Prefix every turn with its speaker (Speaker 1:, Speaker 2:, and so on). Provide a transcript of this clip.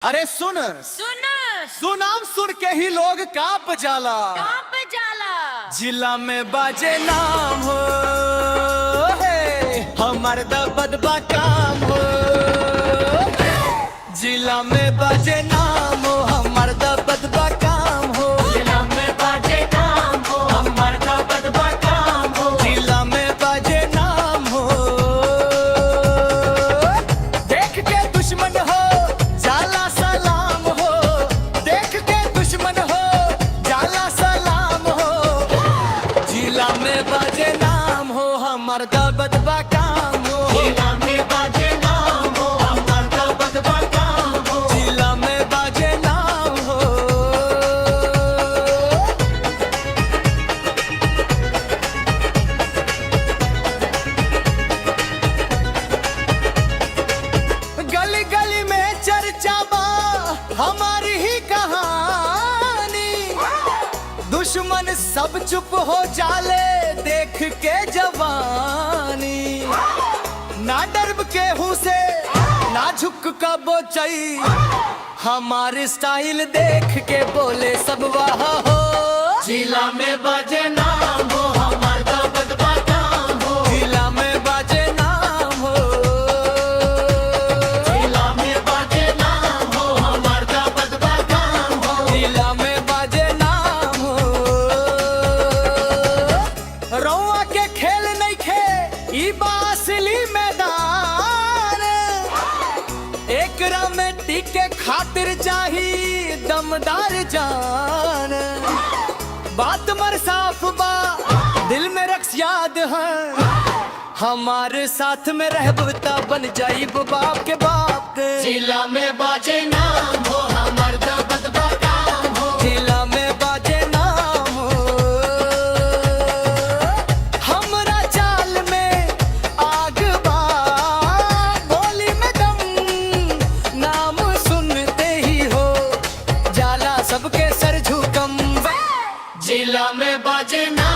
Speaker 1: अरे सुन
Speaker 2: सुन
Speaker 1: सुनाम सुन के ही लोग कांप जाला। जिला में बाजे नाम हो हमार दबदबा काम हो। जिला में बाजे नाम हो हमार दबदबा काम हो।
Speaker 2: जिला में बाजे नाम हो
Speaker 1: हमार दबदबा काम हो। जिला में बाजे नाम हो देख के दुश्मन हो जाला सलाम हो। देख के दुश्मन हो जाला सलाम हो। जिला में बाजे नाम हो हमार दबदबा काम हो।
Speaker 2: जिला में बाजे नाम हो
Speaker 1: हमार दबदबा काम हो। जिला में बाजे नाम हो। गली गली में चर्चा बा हमारी ही कहानी। दुश्मन सब चुप हो जाले देख के जवानी। ना डर केहू से ना झुक का बोचई। हमारे स्टाइल देख के बोले सब वाह हो।
Speaker 2: जिला में बाजे नाम हो हमार दबदबा काम हो।
Speaker 1: जिला में बाजे नाम हो।
Speaker 2: जिला में बाजे नाम हो हमार दबदबा काम हो।
Speaker 1: जिला में बाजे नाम हो। रौआ के खेल नहीं खे ई बासली मैदान। एकरा में टिके खातिर चाही दमदार जान। बात मर साफ बा दिल में रक्स याद है। हमारे साथ में रहबता बन जाइब बाप के बाप के।
Speaker 2: जिला में बाजे नाम हो हमार दबदबा काम हो।
Speaker 1: जिला में बाजे नाम हो। हमरा चाल में आग बा बोली में दम। नाम सुनते ही हो जाला सबके सर झुकम।
Speaker 2: जिला में बाजे नाम